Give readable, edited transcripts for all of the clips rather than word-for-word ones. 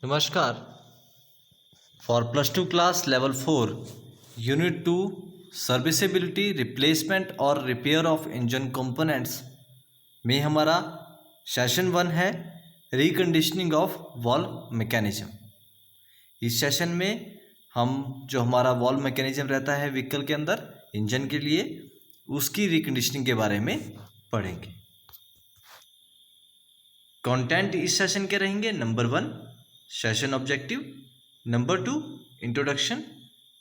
नमस्कार। For +2 class level 4 unit 2 serviceability replacement और repair of engine components में हमारा सेशन 1 है रिकंडीशनिंग ऑफ वॉल्व मैकेनिज्म। इस सेशन में हम जो हमारा वॉल्व मैकेनिज्म रहता है व्हीकल के अंदर इंजन के लिए, उसकी रिकंडीशनिंग के बारे में पढ़ेंगे। कंटेंट इस सेशन के रहेंगे: number 1 session objective, number 2 introduction,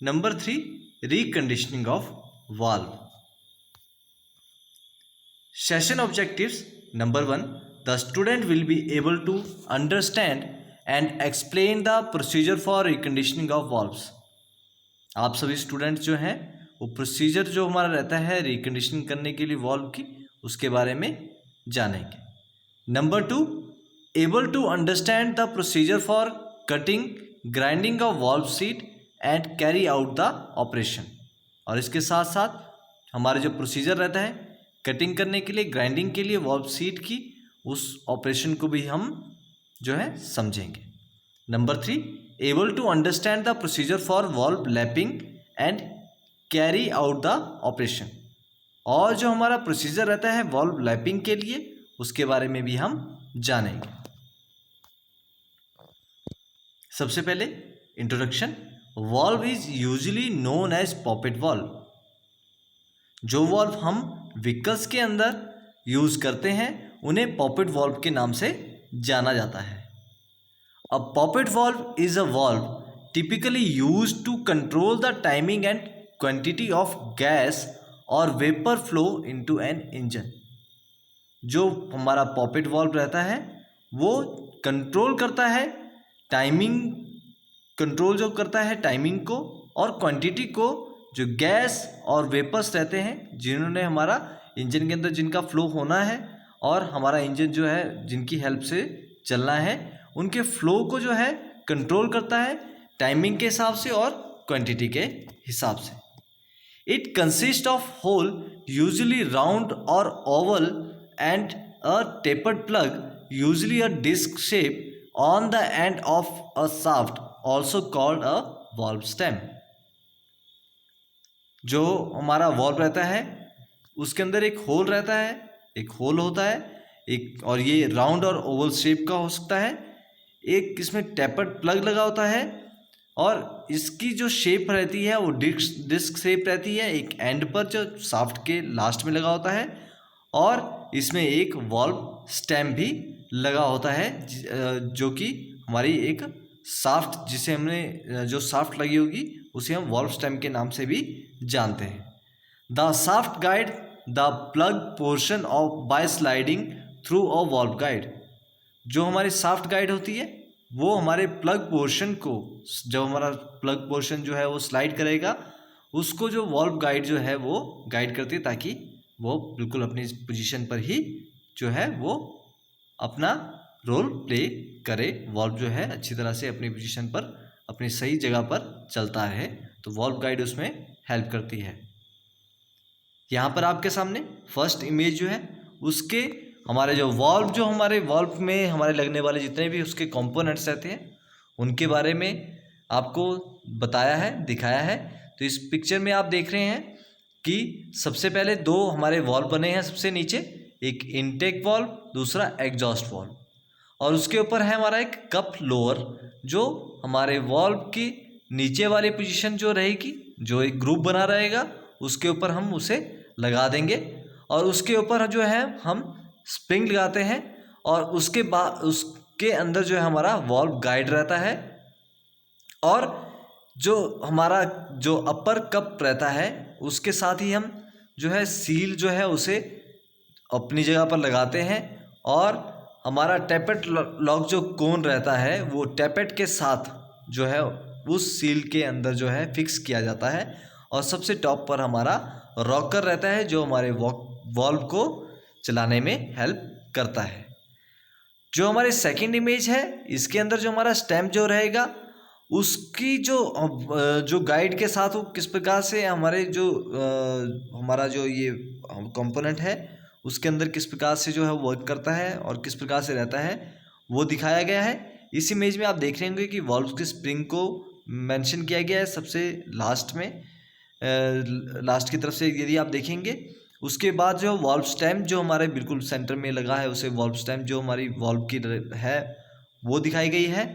number 3 reconditioning of valve. Session objectives: number 1 the student will be able to understand and explain the procedure for reconditioning of valves. आप सभी स्टूडेंट्स जो हैं वो प्रोसीजर जो हमारा रहता है रिकंडीशनिंग करने के लिए वाल्व की, उसके बारे में जानेंगे। Number 2 able to understand the procedure for cutting, grinding of valve seat and carry out the operation। और इसके साथ साथ हमारे जो प्रोसीजर रहता है कटिंग करने के लिए, ग्राइंडिंग के लिए वाल्व सीट की, उस ऑपरेशन को भी हम जो है समझेंगे। Number 3 able to understand the procedure for valve lapping and carry out the operation। और जो हमारा प्रोसीजर रहता है वाल्व लैपिंग के लिए, उसके बारे में भी हम जानेंगे। सबसे पहले introduction. Valve is usually known as poppet valve. जो वाल्व हम व्हीकल्स के अंदर यूज करते हैं उन्हें पॉपेट वाल्व के नाम से जाना जाता है। A poppet valve is a valve typically used to control the timing and quantity of gas और vapour flow into an engine. जो हमारा पॉपेट वाल्व रहता है वो कंट्रोल करता है टाइमिंग, कंट्रोल जो करता है टाइमिंग को और क्वांटिटी को, जो गैस और वेपर्स रहते हैं जिन्होंने हमारा इंजन के अंदर जिनका फ्लो होना है और हमारा इंजन जो है जिनकी हेल्प से चलना है, उनके फ्लो को जो है कंट्रोल करता है टाइमिंग के हिसाब से और क्वांटिटी के हिसाब से। It consist of hole usually round और oval and a tapered plug usually a disc shape on the end of a shaft also called a valve stem। जो हमारा वॉल्व रहता है उसके अंदर एक होल रहता है, एक होल होता है एक, और ये राउंड और ओवल शेप का हो सकता है। एक इसमें टेपर्ड प्लग लगा होता है और इसकी जो शेप रहती है वो डिस्क शेप रहती है, एक एंड पर जो शाफ्ट के लास्ट में लगा होता है, और इसमें एक वॉल्व स्टेम भी लगा होता है जो कि हमारी एक शाफ्ट, जिसे हमने जो शाफ्ट लगी होगी उसे हम वॉल्व स्टेम के नाम से भी जानते हैं। The shaft guide the plug portion of by sliding through a valve guide. जो हमारी शाफ्ट गाइड होती है वो हमारे प्लग पोर्शन को, जब हमारा प्लग पोर्शन जो है वो स्लाइड करेगा, उसको जो वॉल्व गाइड जो है वो गाइड करती है ताकि वो बिल्कुल अपनी पोजीशन पर ही जो है वो अपना रोल प्ले करे, वॉल्व जो है अच्छी तरह से अपनी पोजीशन पर, अपनी सही जगह पर चलता है, तो वॉल्व गाइड उसमें हेल्प करती है। यहाँ पर आपके सामने फर्स्ट इमेज जो है उसके हमारे जो हमारे वॉल्व में हमारे लगने वाले जितने भी उसके कंपोनेंट्स रहते हैं उनके बारे में आपको बताया है, दिखाया है। तो इस पिक्चर में आप देख रहे हैं कि सबसे पहले दो हमारे वॉल्व बने हैं, सबसे नीचे एक इनटेक वॉल्व, दूसरा एग्जॉस्ट वॉल्व, और उसके ऊपर है हमारा एक कप लोअर जो हमारे वॉल्व की नीचे वाली पोजीशन जो रहेगी, जो एक ग्रुप बना रहेगा, उसके ऊपर हम उसे लगा देंगे और उसके ऊपर जो है हम स्प्रिंग लगाते हैं, और उसके बाद उसके अंदर जो है हमारा वॉल्व गाइड रहता है, और जो हमारा जो अपर कप रहता है उसके साथ ही हम जो है सील जो है उसे अपनी जगह पर लगाते हैं, और हमारा टैपेट लॉक जो कोन रहता है वो टैपेट के साथ जो है उस सील के अंदर जो है फिक्स किया जाता है, और सबसे टॉप पर हमारा रॉकर रहता है जो हमारे वॉल्व को चलाने में हेल्प करता है। जो हमारी सेकंड इमेज है इसके अंदर जो हमारा स्टैम्प जो रहेगा उसकी जो गाइड के साथ वो किस प्रकार से हमारे जो हमारा जो ये कंपोनेंट है उसके अंदर किस प्रकार से जो है वर्क करता है और किस प्रकार से रहता है वो दिखाया गया है। इस इमेज में आप देख रहे होंगे कि वॉल्व के स्प्रिंग को मेंशन किया गया है सबसे लास्ट में, लास्ट की तरफ से यदि आप देखेंगे। उसके बाद जो वॉल्व स्टेम जो हमारे बिल्कुल सेंटर में लगा है, उसे वॉल्व स्टेम जो हमारी वॉल्व की है वो दिखाई गई है।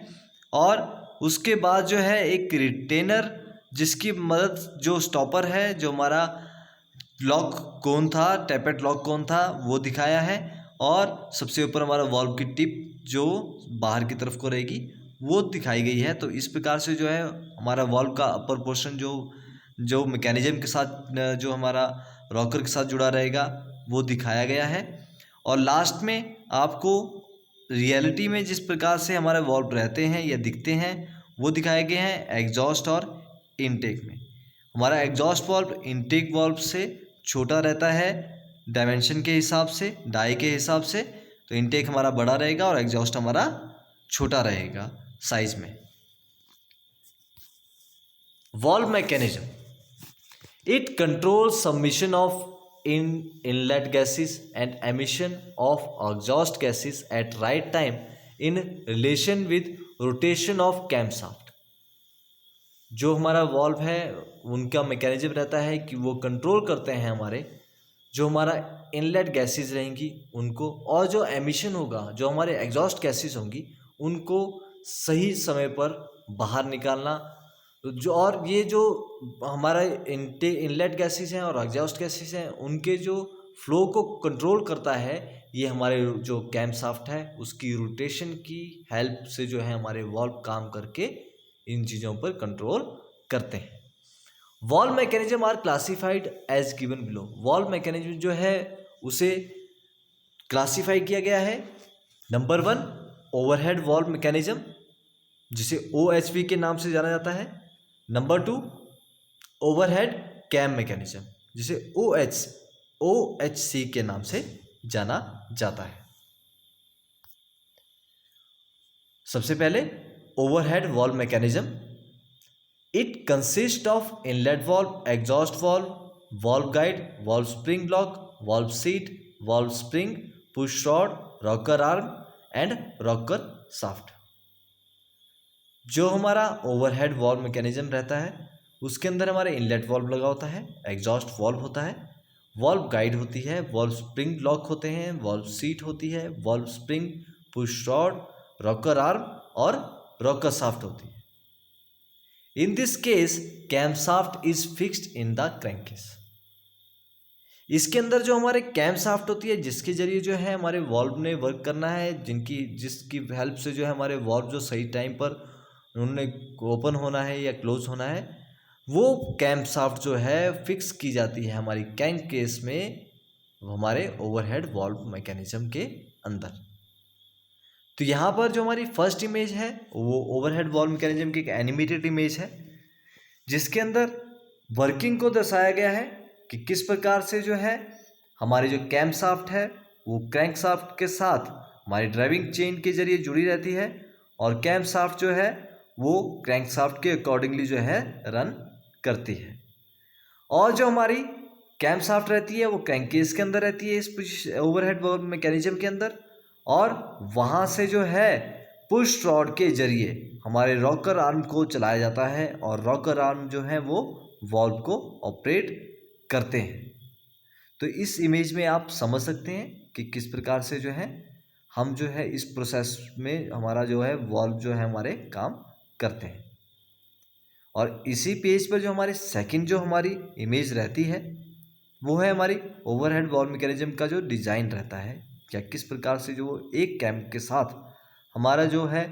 और उसके बाद जो है एक रिटेनर, जिसकी मदद जो स्टॉपर है, जो हमारा लॉक कौन था, टैपेट लॉक कौन था, वो दिखाया है। और सबसे ऊपर हमारा वॉल्व की टिप जो बाहर की तरफ को रहेगी वो दिखाई गई है। तो इस प्रकार से जो है हमारा वॉल्व का अपर पोर्शन जो मैकेनिज्म के साथ, जो हमारा रॉकर के साथ जुड़ा रहेगा, वो दिखाया गया है। और लास्ट में आपको रियलिटी में जिस प्रकार से हमारे वॉल्व रहते हैं या दिखते हैं वो दिखाए गए हैं एग्जॉस्ट और इनटेक में। हमारा एग्जॉस्ट वॉल्व इनटेक वॉल्व से छोटा रहता है डायमेंशन के हिसाब से, डाई के हिसाब से। तो इनटेक हमारा बड़ा रहेगा और एग्जॉस्ट हमारा छोटा रहेगा साइज में। Valve mechanism, it controls submission of inlet gases and emission of exhaust gases at right time in relation with rotation of camshaft। जो हमारा वॉल्व है उनका मैकेनिज्म रहता है कि वो कंट्रोल करते हैं हमारे जो हमारा इनलेट गैसेस रहेंगी उनको, और जो एमिशन होगा, जो हमारे एग्जॉस्ट गैसेस होंगी, उनको सही समय पर बाहर निकालना। जो और ये जो हमारा इनलेट गैसेस हैं और एग्जॉस्ट गैसेस हैं, उनके जो फ्लो को कंट्रोल करता है ये हमारे जो कैमशाफ्ट है उसकी रोटेशन की हेल्प से जो है हमारे वॉल्व काम करके इन चीज़ों पर कंट्रोल करते हैं। Valve mechanism are classified as given below. Valve mechanism जो है उसे क्लासिफाई किया गया है। नंबर 1 ओवरहेड वॉल्व मैकेनिज्म, जिसे OHV के नाम से जाना जाता है। नंबर 2 ओवरहेड कैम मैकेनिज्म, जिसे OHC के नाम से जाना जाता है। सबसे पहले overhead valve mechanism, it consist of inlet valve, exhaust valve, valve guide, valve spring block, valve seat, valve spring, push rod, rocker arm and rocker shaft. जो हमारा ओवरहेड वॉल्व मैकेनिज्म रहता है उसके अंदर हमारे इनलेट वॉल्व लगा होता है, एग्जॉस्ट वॉल्व होता है, वॉल्व गाइड होती है, वॉल्व स्प्रिंग ब्लॉक होते हैं, वॉल्व सीट होती है, valve spring, push rod, rocker arm और रॉकर शाफ्ट होती है। In this case cam shaft is fixed in the crankcase. इसके अंदर जो हमारे कैम शाफ्ट होती है जिसके जरिए जो है हमारे वॉल्व ने वर्क करना है, जिसकी हेल्प से जो है हमारे वॉल्व जो सही टाइम पर उन्होंने ओपन होना है या क्लोज होना है, वो कैम शाफ्ट जो है फिक्स की जाती है हमारी क्रैंक केस में हमारे ओवरहेड वॉल्व मैकेनिज्म के अंदर। तो यहाँ पर जो हमारी फर्स्ट इमेज है वो ओवरहेड वॉल्व मैकेनिज्म की एक एनिमेटेड इमेज है, जिसके अंदर वर्किंग को दर्शाया गया है कि किस प्रकार से जो है हमारी जो कैम शाफ्ट है वो क्रैंक शाफ्ट के साथ हमारी ड्राइविंग चेन के जरिए जुड़ी रहती है, और कैम शाफ्ट जो है वो क्रैंक शाफ्ट के अकॉर्डिंगली जो है रन करती है। और जो हमारी कैम शाफ्ट रहती है वो क्रैंकेस के अंदर रहती है इस ओवरहेड वॉल्व मैकेनिज्म के अंदर, और वहाँ से जो है पुश रॉड के जरिए हमारे रॉकर आर्म को चलाया जाता है, और रॉकर आर्म जो है वो वॉल्व को ऑपरेट करते हैं। तो इस इमेज में आप समझ सकते हैं कि किस प्रकार से जो है हम जो है इस प्रोसेस में हमारा जो है वॉल्व जो है हमारे काम करते हैं। और इसी पेज पर जो हमारी सेकंड जो हमारी इमेज रहती है वो है हमारी ओवरहेड वॉल्व मैकेनिज्म का जो डिज़ाइन रहता है, क्या किस प्रकार से जो एक कैम के साथ हमारा जो है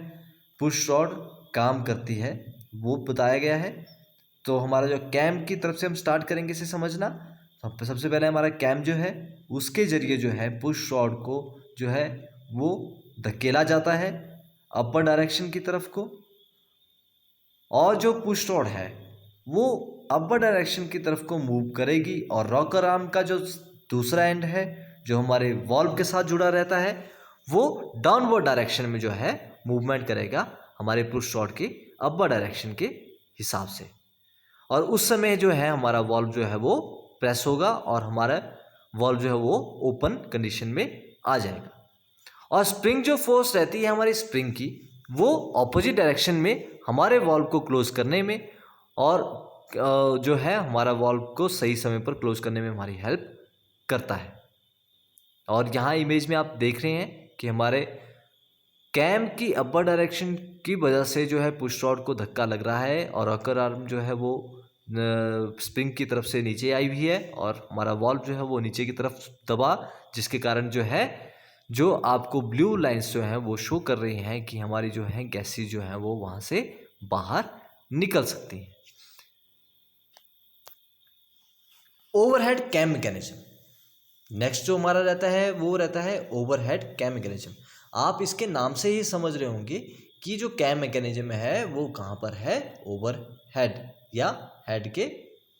पुश रॉड काम करती है वो बताया गया है। तो हमारा जो कैम की तरफ से हम स्टार्ट करेंगे इसे समझना। तो सबसे पहले हमारा कैम जो है उसके ज़रिए जो है पुश रॉड को जो है वो धकेला जाता है अपर डायरेक्शन की तरफ को, और जो पुश रॉड है वो अपर डायरेक्शन की तरफ को मूव करेगी, और रॉकर आर्म का जो दूसरा एंड है जो हमारे वॉल्व के साथ जुड़ा रहता है वो डाउनवर्ड डायरेक्शन में जो है मूवमेंट करेगा हमारे पुश रॉड के अपर डायरेक्शन के हिसाब से, और उस समय जो है हमारा वॉल्व जो है वो प्रेस होगा और हमारा वॉल्व जो है वो ओपन कंडीशन में आ जाएगा। और स्प्रिंग जो फोर्स रहती है हमारी स्प्रिंग की वो ऑपोजिट डायरेक्शन में हमारे वॉल्व को क्लोज करने में और जो है हमारा वॉल्व को सही समय पर क्लोज करने में हमारी हेल्प करता है। और यहाँ इमेज में आप देख रहे हैं कि हमारे कैम की अपर डायरेक्शन की वजह से जो है पुश रॉड को धक्का लग रहा है और रॉकर आर्म जो है वो स्प्रिंग की तरफ से नीचे आई हुई है और हमारा वॉल्व जो है वो नीचे की तरफ दबा, जिसके कारण जो है जो आपको ब्लू लाइंस जो हैं वो शो कर रही हैं कि हमारी जो है गैसेज जो हैं वो वहाँ से बाहर निकल सकती हैं। ओवरहेड कैम मैकेनिज्म नेक्स्ट जो हमारा रहता है वो रहता है ओवरहेड कैम मैकेनिज्म। आप इसके नाम से ही समझ रहे होंगे कि जो कैम मैकेनिज्म है वो कहाँ पर है, ओवरहेड या हेड के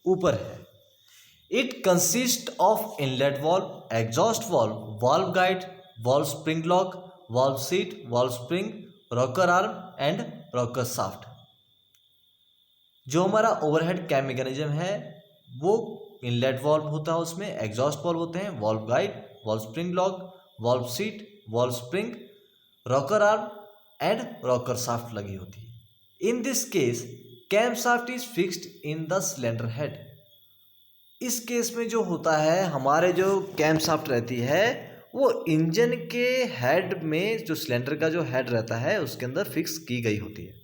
ऊपर है। It consist of inlet valve, exhaust valve, valve guide, valve spring lock, valve seat, valve spring, rocker arm and rocker shaft. जो हमारा ओवरहेड कैम मैकेनिज्म है वो इनलेट वाल्व होता है, उसमें एग्जॉस्ट वाल्व होते हैं, valve guide, valve spring lock, valve seat, valve spring, rocker arm and rocker shaft लगी होती है। In this case cam shaft is fixed in the cylinder head. इस केस में जो होता है हमारे जो कैम शाफ्ट रहती है वो इंजन के हेड में, जो सिलेंडर का जो हेड रहता है उसके अंदर फिक्स की गई होती है।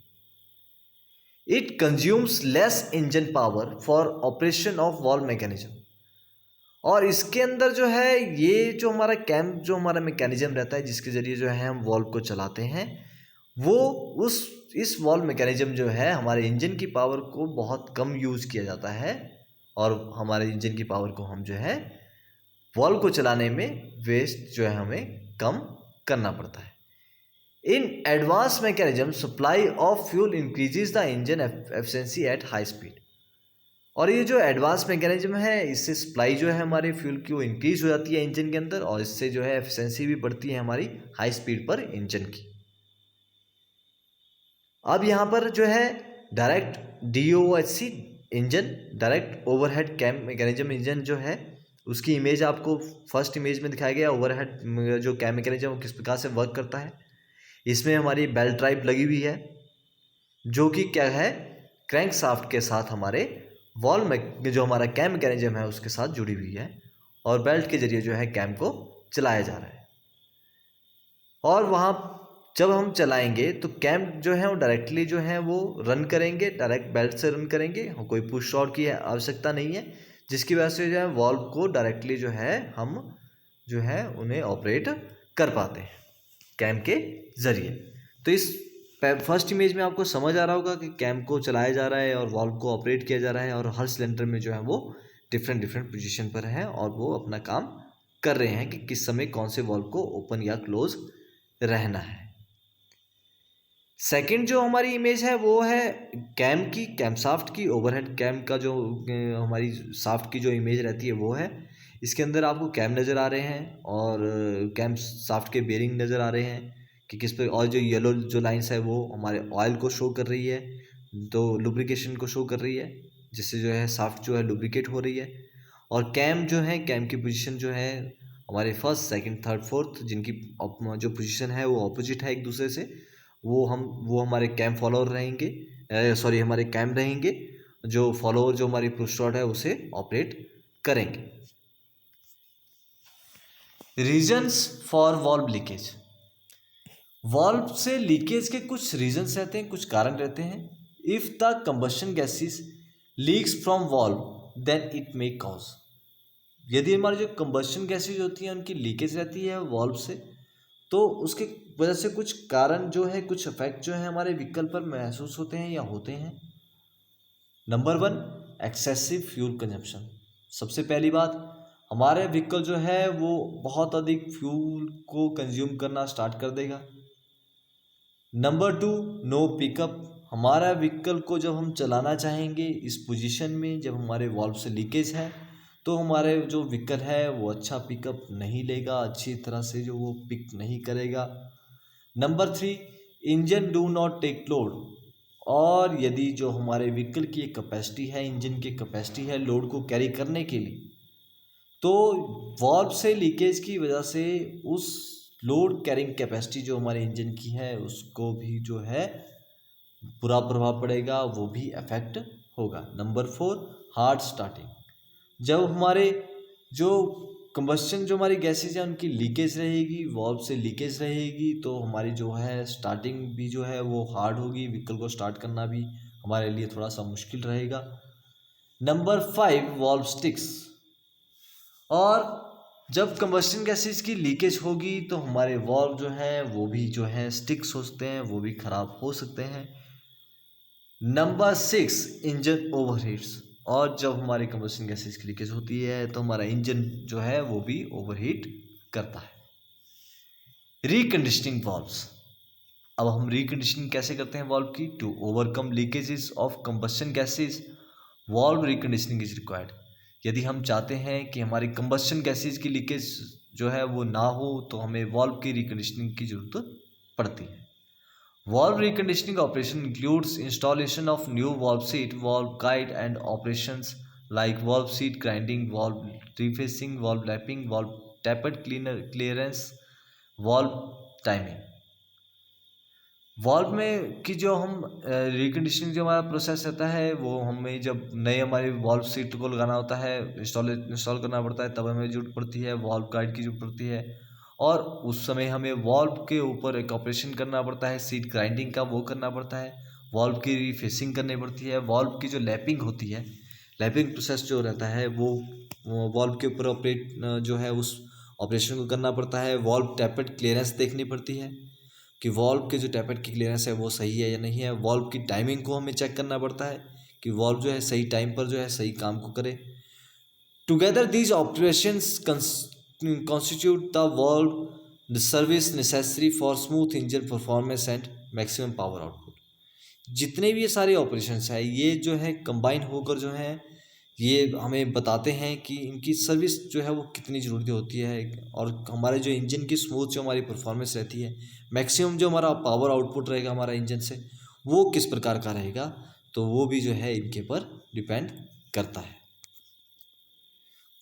It consumes less engine power for operation of valve mechanism. और इसके अंदर जो है ये जो हमारा कैम जो हमारा मैकेनिज्म रहता है जिसके ज़रिए जो है हम वाल्व को चलाते हैं, वो इस वाल्व मैकेनिज्म जो है हमारे इंजन की पावर को बहुत कम यूज़ किया जाता है और हमारे इंजन की पावर को हम जो है वाल्व को चलाने में वेस्ट जो है हमें कम करना पड़ता है। In advance mechanism supply of fuel increases the engine efficiency at high speed. और ये जो एडवांस मैकेनिज्म है इससे सप्लाई जो है हमारे फ्यूल की वो इंक्रीज हो जाती है इंजन के अंदर और इससे जो है एफिशिएंसी भी बढ़ती है हमारी हाई स्पीड पर इंजन की। अब यहाँ पर जो है direct DOHC engine, direct overhead cam mechanism engine जो है उसकी इमेज आपको फर्स्ट इमेज में दिखाया गया। ओवरहेड जो कैम मैकेनिज्म वो किस प्रकार से वर्क करता है। इसमें हमारी बेल्ट ड्राइव लगी हुई है जो कि क्या है, क्रैंक शाफ्ट के साथ हमारे वॉल्व में जो हमारा कैम मैकेनिज्म है उसके साथ जुड़ी हुई है और बेल्ट के जरिए जो है कैम को चलाया जा रहा है। और वहाँ जब हम चलाएंगे तो कैम जो है वो डायरेक्टली जो है वो रन करेंगे, डायरेक्ट बेल्ट से रन करेंगे, कोई पुश रॉड की आवश्यकता नहीं है, जिसकी वजह से जो है वॉल्व को डायरेक्टली जो है हम जो है उन्हें ऑपरेट कर पाते हैं कैम के ज़रिए। तो इस फर्स्ट इमेज में आपको समझ आ रहा होगा कि कैम को चलाया जा रहा है और वाल्व को ऑपरेट किया जा रहा है और हर सिलेंडर में जो है वो डिफरेंट पोजीशन पर है और वो अपना काम कर रहे हैं कि किस समय कौन से वाल्व को ओपन या क्लोज रहना है। सेकंड जो हमारी इमेज है वो है कैम शाफ्ट की, ओवरहेड कैम का जो हमारी शाफ्ट की जो इमेज रहती है वो है। इसके अंदर आपको कैम नज़र आ रहे हैं और कैम शाफ्ट के बेरिंग नज़र आ रहे हैं कि किस पे, और जो येलो जो लाइंस है वो हमारे ऑयल को शो कर रही है, तो लुब्रिकेशन को शो कर रही है जिससे जो है शाफ्ट जो है लुब्रिकेट हो रही है। और कैम जो है कैम की पोजीशन जो है हमारे फर्स्ट सेकंड थर्ड फोर्थ जिनकी जो पोजीशन है वो ऑपोजिट है एक दूसरे से, वो हमारे कैम फॉलोअर रहेंगे, हमारे कैम रहेंगे जो फॉलोअर जो हमारी पुश रॉड है उसे ऑपरेट करेंगे। Reasons for valve leakage. Valve से लीकेज के कुछ रीजन्स रहते हैं, कुछ कारण रहते हैं। If the combustion gases leaks from valve then it may cause. यदि हमारी जो कंबशन गैसेज होती हैं उनकी लीकेज रहती है वॉल्व से तो उसके वजह से कुछ कारण जो है, कुछ इफेक्ट जो है हमारे व्हीकल पर महसूस होते हैं या होते हैं। Number 1 excessive fuel consumption. सबसे पहली बात, हमारे व्हीकल जो है वो बहुत अधिक फ्यूल को कंज्यूम करना स्टार्ट कर देगा। Number 2 no pickup. हमारा व्हीकल को जब हम चलाना चाहेंगे इस पोजीशन में जब हमारे वॉल्व से लीकेज है तो हमारे जो व्हीकल है वो अच्छा पिकअप नहीं लेगा, अच्छी तरह से जो वो पिक नहीं करेगा। Number 3 engine do not take load. और यदि जो हमारे व्हीकल की एक कैपेसिटी है, इंजन की कैपेसिटी है लोड को कैरी करने के लिए, तो वॉल्व से लीकेज की वजह से उस लोड कैरिंग कैपेसिटी जो हमारे इंजन की है उसको भी जो है बुरा प्रभाव पड़ेगा, वो भी अफेक्ट होगा। Number 4, hard starting. जब हमारे जो कंबस्शन जो हमारी गैसेज है उनकी लीकेज रहेगी, वॉल्व से लीकेज रहेगी, तो हमारी जो है स्टार्टिंग भी जो है वो हार्ड होगी, व्हीकल को स्टार्ट करना भी हमारे लिए थोड़ा सा मुश्किल रहेगा। Number 5, valve sticks. और जब कंबस्शन गैसेज की लीकेज होगी तो हमारे वॉल्व जो हैं वो भी जो है स्टिक्स होते हैं, वो भी ख़राब हो सकते हैं। Number 6, engine overheats. और जब हमारी कंबस्शन गैसेज की लीकेज होती है तो हमारा इंजन जो है वो भी ओवरहीट करता है। Reconditioning valves. अब हम रिकंडीशनिंग कैसे करते हैं वॉल्व की? To overcome leakages of combustion gases, valve reconditioning is required. यदि हम चाहते हैं कि हमारी कंबस्शन गैसेज की लीकेज जो है वो ना हो तो हमें वॉल्व की रिकंडीशनिंग की ज़रूरत पड़ती है। Valve reconditioning operation includes installation of new valve seat, valve guide and operations like valve seat grinding, valve refacing, valve lapping, valve tappet clearance, valve timing। Valve में की जो हम रिकंडीशनिंग जो हमारा प्रोसेस रहता है वो हमें जब नए हमारे वॉल्व सीट को लगाना होता है, इंस्टॉल करना पड़ता है, तब हमें जरूरत पड़ती है वॉल्व गाइड की जरूरत पड़ती है। और उस समय हमें वॉल्व के ऊपर एक ऑपरेशन करना पड़ता है, सीट ग्राइंडिंग का वो करना पड़ता है, वॉल्व की रिफेसिंग करनी पड़ती है, वॉल्व की जो लैपिंग होती है, लैपिंग प्रोसेस जो रहता है वो वॉल्व के ऊपर ऑपरेट जो है उस ऑपरेशन को करना पड़ता है। वॉल्व टैपेट क्लियरेंस देखनी पड़ती है कि वॉल्व के जो टैपेट की क्लियरेंस है वो सही है या नहीं है। वॉल्व की टाइमिंग को हमें चेक करना पड़ता है कि वॉल्व जो है सही टाइम पर जो है सही काम को करे। Together these operations constitute the valve the service necessary for smooth engine performance and maximum power output। जितने भी ये सारे ऑपरेशंस हैं ये जो है कंबाइन होकर जो है ये हमें बताते हैं कि इनकी सर्विस जो है वो कितनी ज़रूरी होती है और हमारे जो इंजन की स्मूथ जो हमारी परफॉर्मेंस रहती है, मैक्सिमम जो हमारा पावर आउटपुट रहेगा हमारा इंजन से वो किस प्रकार का रहेगा, तो वो भी जो है इनके पर डिपेंड करता है।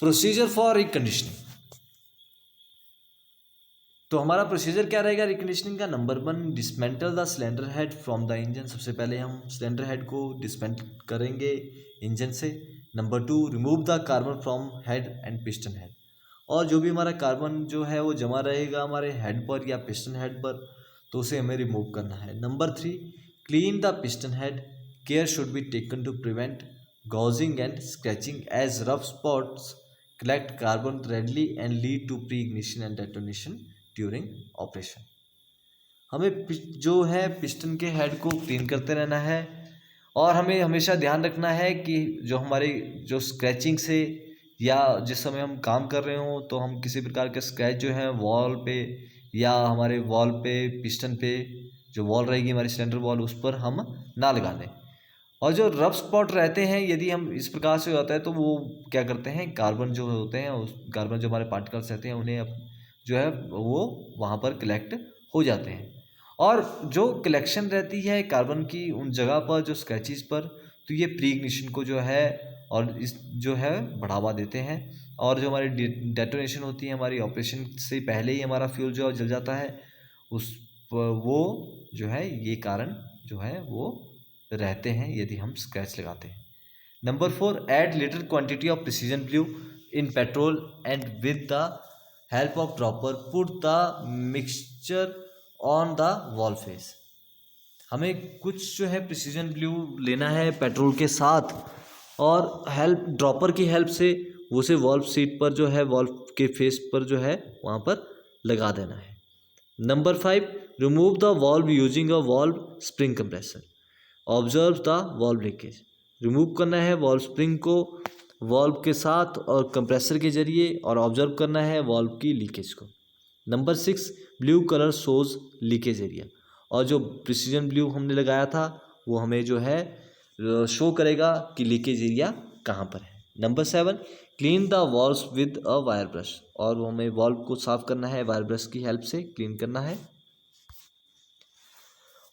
Procedure for reconditioning. तो हमारा प्रोसीजर क्या रहेगा रिकंडीशनिंग का? Number 1, dismantle the cylinder head from the engine. सबसे पहले हम सिलेंडर हेड को डिसमेंटल करेंगे इंजन से। Number 2, remove the carbon from head and piston head. और जो भी हमारा कार्बन जो है वो जमा रहेगा हमारे हेड पर या पिस्टन हेड पर, तो उसे हमें रिमूव करना है। Number 3, clean the piston head. Care should be taken to prevent gouging and scratching as rough spots collect carbon readily and lead to pre ignition and detonation during operation. हमें जो है piston के head को clean करते रहना है और हमें हमेशा ध्यान रखना है कि जो हमारी जो स्क्रैचिंग से या जिस समय हम काम कर रहे हो तो हम किसी प्रकार के स्क्रैच जो है वॉल पे या हमारे वॉल पे पिस्टन पे जो वॉल रहेगी हमारी सिलेंडर वॉल उस पर हम ना लगा दें। और जो रफ स्पॉट रहते हैं यदि हम इस प्रकार से हो जाता है तो वो क्या करते हैं, कार्बन जो होते हैं उस कार्बन जो हमारे पार्टिकल्स रहते हैं उन्हें जो है वो वहाँ पर कलेक्ट हो जाते हैं। और जो कलेक्शन रहती है कार्बन की उन जगह पर जो स्क्रैचेस पर, तो ये प्री इग्निशन को जो है और इस जो है बढ़ावा देते हैं। और जो हमारी डेटोनेशन होती है हमारी ऑपरेशन से पहले ही हमारा फ्यूल जो जल जाता है उस वो जो है ये कारण जो है वो रहते हैं यदि हम स्क्रैच लगाते हैं। Number 4, add little quantity of precision blue in petrol and with the help of dropper put the mixture on the wall face. हमें कुछ जो है प्रिसीजन ब्लू लेना है पेट्रोल के साथ और ड्रॉपर की हेल्प से उसे वॉल्व सीट पर जो है वॉल्व के फेस पर जो है वहाँ पर लगा देना है। Number 5, remove the valve using a valve spring compressor. Observe the valve leakage. Remove करना है वॉल्व स्प्रिंग को वॉल्व के साथ और कंप्रेसर के जरिए और ऑब्जर्व करना है वॉल्व की लीकेज को। Number 6, blue colour shows leakage area. और जो प्रिसीजन ब्लू हमने लगाया था वो हमें जो है शो करेगा कि लीकेज एरिया कहाँ पर है। Number 7, clean the valves with a wire brush. और वो हमें वॉल्व को साफ करना है वायर ब्रश की हेल्प से क्लीन करना है।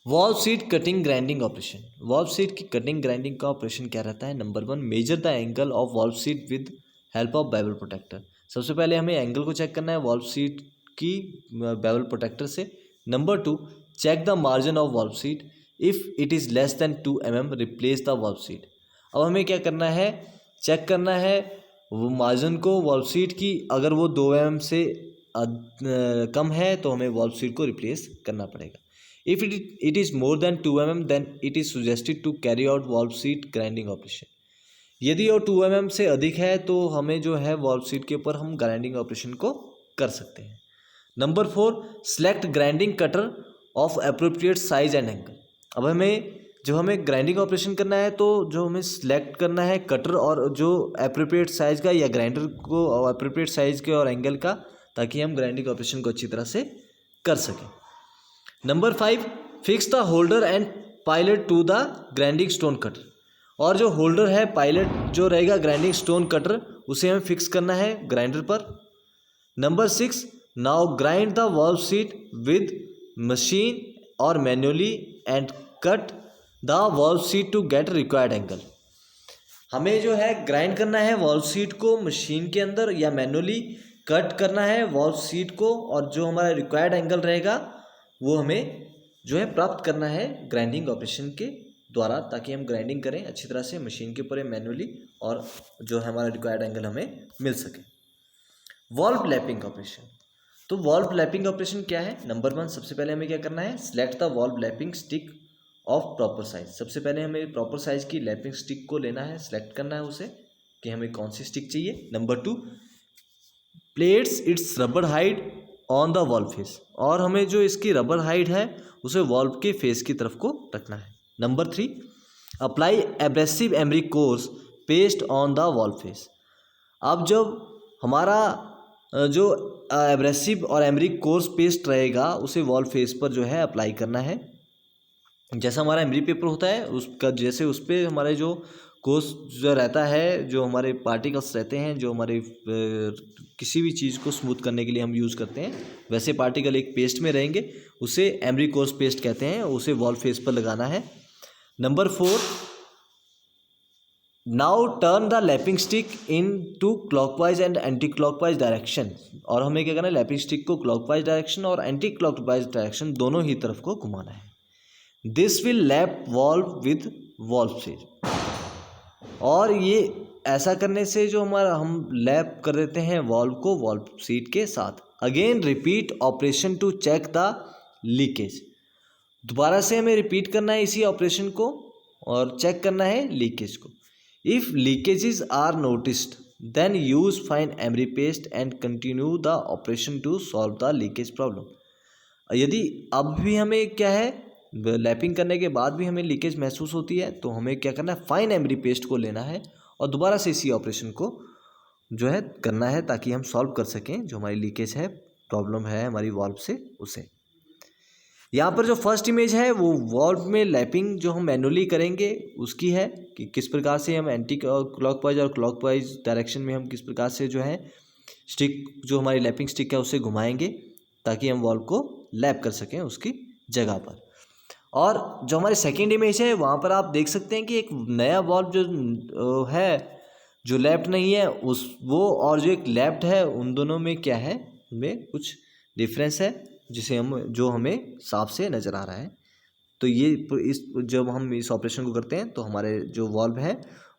Valve seat cutting grinding operation. Valve seat की कटिंग ग्राइंडिंग का ऑपरेशन क्या रहता है? Number 1, measure the angle of valve seat with help of bevel protector. सबसे पहले हमें एंगल को चेक करना है वॉल्व सीट की बेवल प्रोटेक्टर से। Number 2, check the margin of valve seat, if it is less than 2 mm replace the valve seat. अब हमें क्या करना है, चेक करना है वो मार्जिन को वाल्व सीट की, अगर वो 2 mm से कम है तो हमें वाल्व सीट को रिप्लेस करना पड़ेगा। If it is more than 2 mm then it is suggested to carry out valve seat grinding operation. यदि वो 2 mm से अधिक है तो हमें जो है वाल्व सीट के ऊपर हम ग्राइंडिंग ऑपरेशन को कर सकते हैं। Number 4, select grinding cutter of appropriate size and angle. अब हमें ग्राइंडिंग ऑपरेशन करना है तो जो हमें सिलेक्ट करना है कटर और जो अप्रोप्रिएट साइज का या ग्राइंडर को अप्रोप्रिएट साइज के और एंगल का, ताकि हम ग्राइंडिंग ऑपरेशन को अच्छी तरह से कर सकें। Number 5, fix the holder and pilot to the grinding stone cutter. और जो होल्डर है, पायलट जो रहेगा ग्राइंडिंग स्टोन कटर, उसे हमें फिक्स करना है ग्राइंडर पर। Number 6, now grind the valve seat with machine और manually and cut the valve seat to get required angle. हमें जो है ग्राइंड करना है वाल्व सीट को मशीन के अंदर या मैन्युअली कट करना है वाल्व सीट को, और जो हमारा रिक्वायर्ड एंगल रहेगा वो हमें जो है प्राप्त करना है ग्राइंडिंग ऑपरेशन के द्वारा, ताकि हम ग्राइंडिंग करें अच्छी तरह से मशीन के ऊपर मैन्युअली, और जो है हमारा रिक्वायर्ड एंगल हमें मिल सके। Valve lapping operation. तो वाल्व लैपिंग ऑपरेशन क्या है? नंबर 1, सबसे पहले हमें क्या करना है, select the valve lapping stick of proper size. सबसे पहले हमें प्रॉपर साइज की लैपिंग स्टिक को लेना है, सिलेक्ट करना है उसे कि हमें कौन सी स्टिक चाहिए। Number 2, plates it's rubber hide on the valve face. और हमें जो इसकी रबर हाइड है उसे वाल्व के फेस की तरफ को रखना है। Number 3, apply abrasive emery course paste on the valve face. अब जब हमारा जो एब्रेसिव और एमरिक कोर्स पेस्ट रहेगा उसे वॉल फेस पर जो है अप्लाई करना है। जैसा हमारा एमरी पेपर होता है उसका, जैसे उस पर हमारे जो कोर्स जो रहता है, जो हमारे पार्टिकल्स रहते हैं, जो हमारे किसी भी चीज़ को स्मूथ करने के लिए हम यूज़ करते हैं, वैसे पार्टिकल एक पेस्ट में रहेंगे, उसे एमरी कोर्स पेस्ट कहते हैं, उसे वॉल फेस पर लगाना है। Number 4, now turn the lapping stick into clockwise and anti clockwise direction. और हमें क्या करना है, लैपिंग स्टिक को क्लॉकवाइज डायरेक्शन और एंटी क्लॉकवाइज डायरेक्शन दोनों ही तरफ को घुमाना है। This will lap valve with valve seat. और ये ऐसा करने से जो हम लैप कर देते हैं वॉल्व को वॉल्व सीट के साथ। Again repeat operation to check the leakage. दोबारा से हमें रिपीट करना है इसी ऑपरेशन को और चेक करना है लीकेज को। If leakages are noticed, then use fine emery paste and continue the operation to solve the leakage problem. यदि अब भी हमें क्या है, लैपिंग करने के बाद भी हमें लीकेज महसूस होती है तो हमें क्या करना है, फाइन एमरी पेस्ट को लेना है और दोबारा से इसी ऑपरेशन को जो है करना है, ताकि हम सॉल्व कर सकें जो हमारी लीकेज है, प्रॉब्लम है हमारी वाल्व से उसे। यहाँ पर जो फर्स्ट इमेज है वो वाल्व में लैपिंग जो हम मैनुअली करेंगे उसकी है, कि किस प्रकार से हम एंटी क्लॉकवाइज और क्लॉकवाइज डायरेक्शन में हम किस प्रकार से जो है स्टिक, जो हमारी लैपिंग स्टिक है उसे घुमाएंगे ताकि हम वाल्व को लैप कर सकें उसकी जगह पर। और जो हमारी सेकेंड इमेज है वहाँ पर आप देख सकते हैं कि एक नया वाल्व जो है जो लैप्ड नहीं है वो और जो एक लैप्ड है उन दोनों में क्या है, उनमें कुछ डिफरेंस है जो हमें साफ से नज़र आ रहा है। तो ये जब हम इस ऑपरेशन को करते हैं तो हमारे जो वाल्व है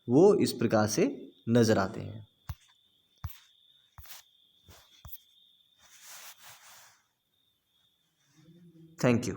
वो इस प्रकार से नज़र आते हैं। Thank you.